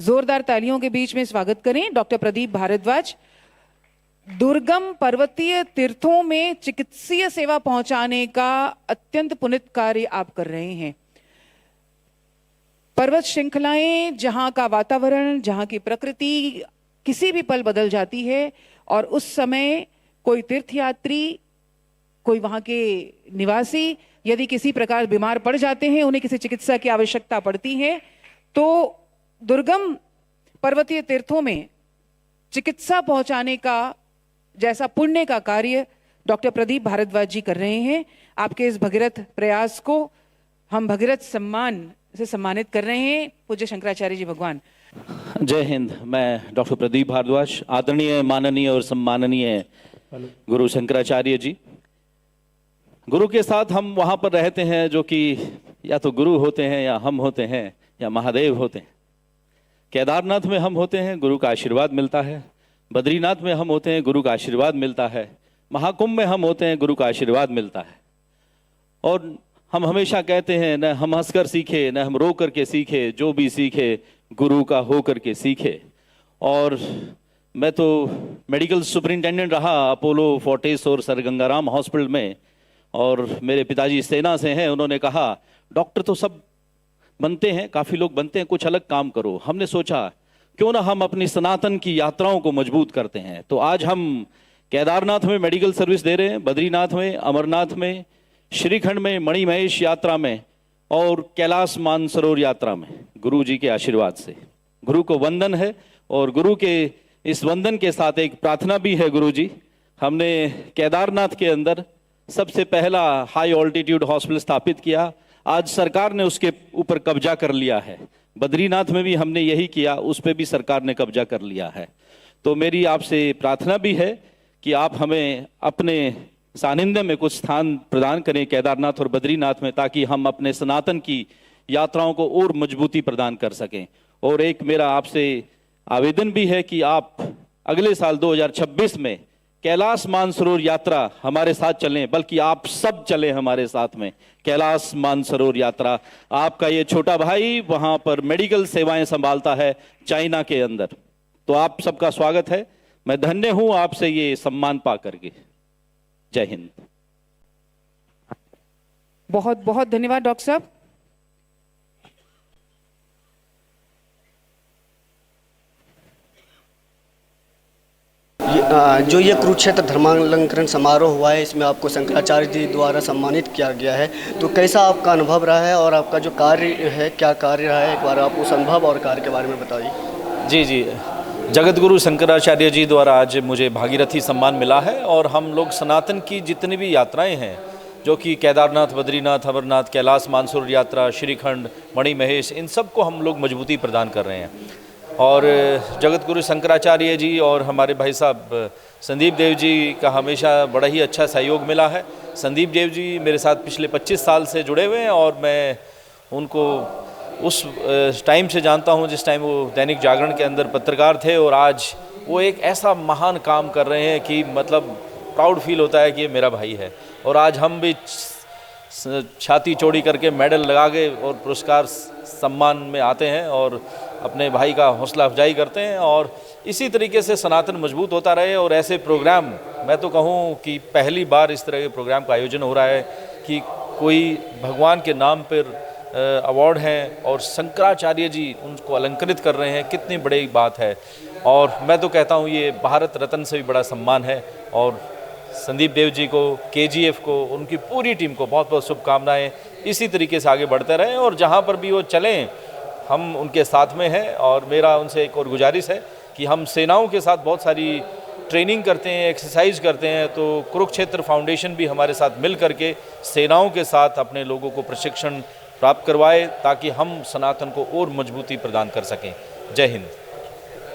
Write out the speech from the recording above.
जोरदार तालियों के बीच में स्वागत करें डॉक्टर प्रदीप भारद्वाज। दुर्गम पर्वतीय तीर्थों में चिकित्सीय सेवा पहुंचाने का अत्यंत पुनीत कार्य आप कर रहे हैं। पर्वत श्रृंखलाएं, जहां का वातावरण, जहां की प्रकृति किसी भी पल बदल जाती है और उस समय कोई तीर्थयात्री, कोई वहां के निवासी यदि किसी प्रकार बीमार पड़ जाते हैं, उन्हें किसी चिकित्सा की आवश्यकता पड़ती है, तो दुर्गम पर्वतीय तीर्थों में चिकित्सा पहुंचाने का जैसा पुण्य का कार्य डॉक्टर प्रदीप भारद्वाज जी कर रहे हैं। आपके इस भगीरथ प्रयास को हम भगीरथ सम्मान से सम्मानित कर रहे हैं। पूज्य शंकराचार्य जी भगवान। जय हिंद। मैं डॉक्टर प्रदीप भारद्वाज, आदरणीय, माननीय और सम्माननीय गुरु शंकराचार्य जी। गुरु के साथ हम वहाँ पर रहते हैं जो कि या तो गुरु होते हैं या हम होते हैं या महादेव होते हैं। केदारनाथ में हम होते हैं, गुरु का आशीर्वाद मिलता है। बद्रीनाथ में हम होते हैं, गुरु का आशीर्वाद मिलता है। महाकुंभ में हम होते हैं, गुरु का आशीर्वाद मिलता है। और हम हमेशा कहते हैं, न हम हंसकर सीखे न हम रो करके सीखे, जो भी सीखे गुरु का हो करके सीखे। और मैं तो मेडिकल सुपरिंटेंडेंट रहा अपोलो फोर्टिस और सर गंगाराम हॉस्पिटल में, और मेरे पिताजी सेना से हैं। उन्होंने कहा डॉक्टर तो सब बनते हैं, काफ़ी लोग बनते हैं, कुछ अलग काम करो। हमने सोचा क्यों ना हम अपनी सनातन की यात्राओं को मजबूत करते हैं। तो आज हम केदारनाथ में मेडिकल सर्विस दे रहे हैं, बद्रीनाथ में, अमरनाथ में, श्रीखंड में, मणिमहेश यात्रा में और कैलाश मानसरोवर यात्रा में, गुरु जी के आशीर्वाद से। गुरु को वंदन है और गुरु के इस वंदन के साथ एक प्रार्थना भी है। गुरु जी, हमने केदारनाथ के अंदर सबसे पहला हाई ऑल्टीट्यूड हॉस्पिटल स्थापित किया। आज सरकार ने उसके ऊपर कब्जा कर लिया है। बद्रीनाथ में भी हमने यही किया, उस पर भी सरकार ने कब्जा कर लिया है। तो मेरी आपसे प्रार्थना भी है कि आप हमें अपने सानिध्य में कुछ स्थान प्रदान करें केदारनाथ और बद्रीनाथ में, ताकि हम अपने सनातन की यात्राओं को और मजबूती प्रदान कर सकें। और एक मेरा आपसे आवेदन भी है कि आप अगले साल 2026 में कैलाश मानसरोवर यात्रा हमारे साथ चलें, बल्कि आप सब चलें हमारे साथ में कैलाश मानसरोवर यात्रा। आपका ये छोटा भाई वहाँ पर मेडिकल सेवाएं संभालता है चाइना के अंदर। तो आप सबका स्वागत है। मैं धन्य हूँ आपसे ये सम्मान पा करके। जय हिंद। बहुत बहुत धन्यवाद डॉक्टर साहब। जो ये कुरुक्षेत्र धर्मालंकरण समारोह हुआ है, इसमें आपको शंकराचार्य जी द्वारा सम्मानित किया गया है, तो कैसा आपका अनुभव रहा है और आपका जो कार्य है, क्या कार्य रहा है, एक बार आप उस अनुभव और कार्य के बारे में बताइए। जी, जगत गुरु शंकराचार्य जी द्वारा आज मुझे भागीरथी सम्मान मिला है। और हम लोग सनातन की जितनी भी यात्राएं हैं, जो कि केदारनाथ, बद्रीनाथ, अमरनाथ, कैलाश मानसरोवर यात्रा, श्रीखंड, मणिमहेश, इन सब को हम लोग मजबूती प्रदान कर रहे हैं। और जगत गुरु शंकराचार्य जी और हमारे भाई साहब संदीप देव जी का हमेशा बड़ा ही अच्छा सहयोग मिला है। संदीप देव जी मेरे साथ पिछले 25 साल से जुड़े हुए हैं और मैं उनको उस टाइम से जानता हूं जिस टाइम वो दैनिक जागरण के अंदर पत्रकार थे। और आज वो एक ऐसा महान काम कर रहे हैं कि मतलब प्राउड फील होता है कि ये मेरा भाई है। और आज हम भी छाती चौड़ी करके मेडल लगा के और पुरस्कार सम्मान में आते हैं और अपने भाई का हौसला अफजाई करते हैं। और इसी तरीके से सनातन मजबूत होता रहे। और ऐसे प्रोग्राम, मैं तो कहूँ कि पहली बार इस तरह के प्रोग्राम का आयोजन हो रहा है कि कोई भगवान के नाम पर अवार्ड हैं और शंकराचार्य जी उनको अलंकृत कर रहे हैं, कितनी बड़ी बात है। और मैं तो कहता हूँ ये भारत रत्न से भी बड़ा सम्मान है। और संदीप देव जी को, KGF को, उनकी पूरी टीम को बहुत बहुत शुभकामनाएं। इसी तरीके से आगे बढ़ते रहें और जहाँ पर भी वो चलें हम उनके साथ में हैं। और मेरा उनसे एक और गुजारिश है कि हम सेनाओं के साथ बहुत सारी ट्रेनिंग करते हैं, एक्सरसाइज करते हैं, तो कुरुक्षेत्र फाउंडेशन भी हमारे साथ मिल करके सेनाओं के साथ अपने लोगों को प्रशिक्षण प्राप्त करवाए, ताकि हम सनातन को और मजबूती प्रदान कर सकें। जय हिंद।